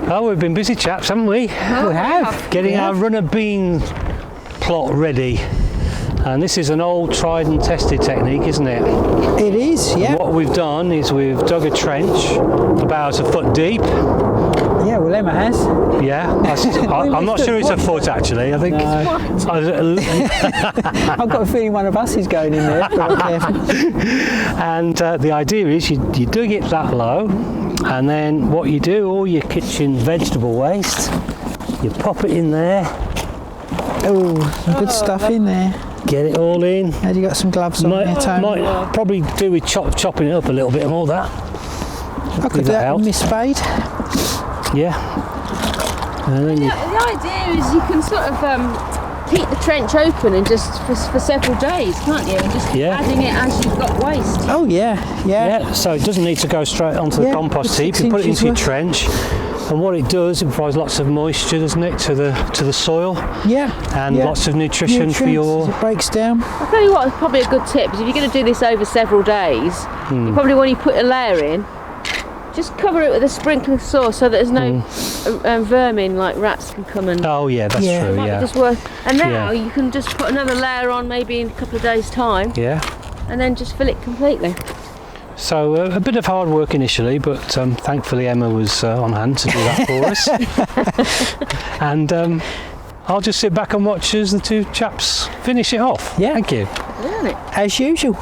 Oh, we've been busy, chaps, haven't we? We have. Getting our runner bean plot ready. And this is an old tried and tested technique, isn't it? It is, yeah. What we've done is we've dug a trench about a foot deep. Yeah, well, Emma has. Yeah, I'm not sure it's a foot actually. I think I've got a feeling one of us is going in there. But I'm careful. and the idea is you dig it that low, and then what you do, all your kitchen vegetable waste, you pop it in there. Oh, some good stuff in there. Get it all in. Have you got some gloves on there, Tony? Might probably do with chopping it up a little bit and all that. I could do that with Miss Spade. Yeah. And then The idea is you can sort of keep the trench open and just for several days, can't you? And just keep adding it as you've got waste. Oh yeah. Yeah, so it doesn't need to go straight onto the compost heap. You put it into your trench, and what it does, it provides lots of moisture, doesn't it, to the soil? Yeah. And lots of nutrition for your. It breaks down. I'll tell you what, probably a good tip is if you're going to do this over several days, you probably when you put a layer in, just cover it with a sprinkling sauce so that there's no vermin like rats can come and. Oh yeah, that's true. Might be just worth. And now you can just put another layer on maybe in a couple of days' time. Yeah. And then just fill it completely. So a bit of hard work initially, but thankfully Emma was on hand to do that for us. And I'll just sit back and watch as the two chaps finish it off. Yeah. Thank you. As usual.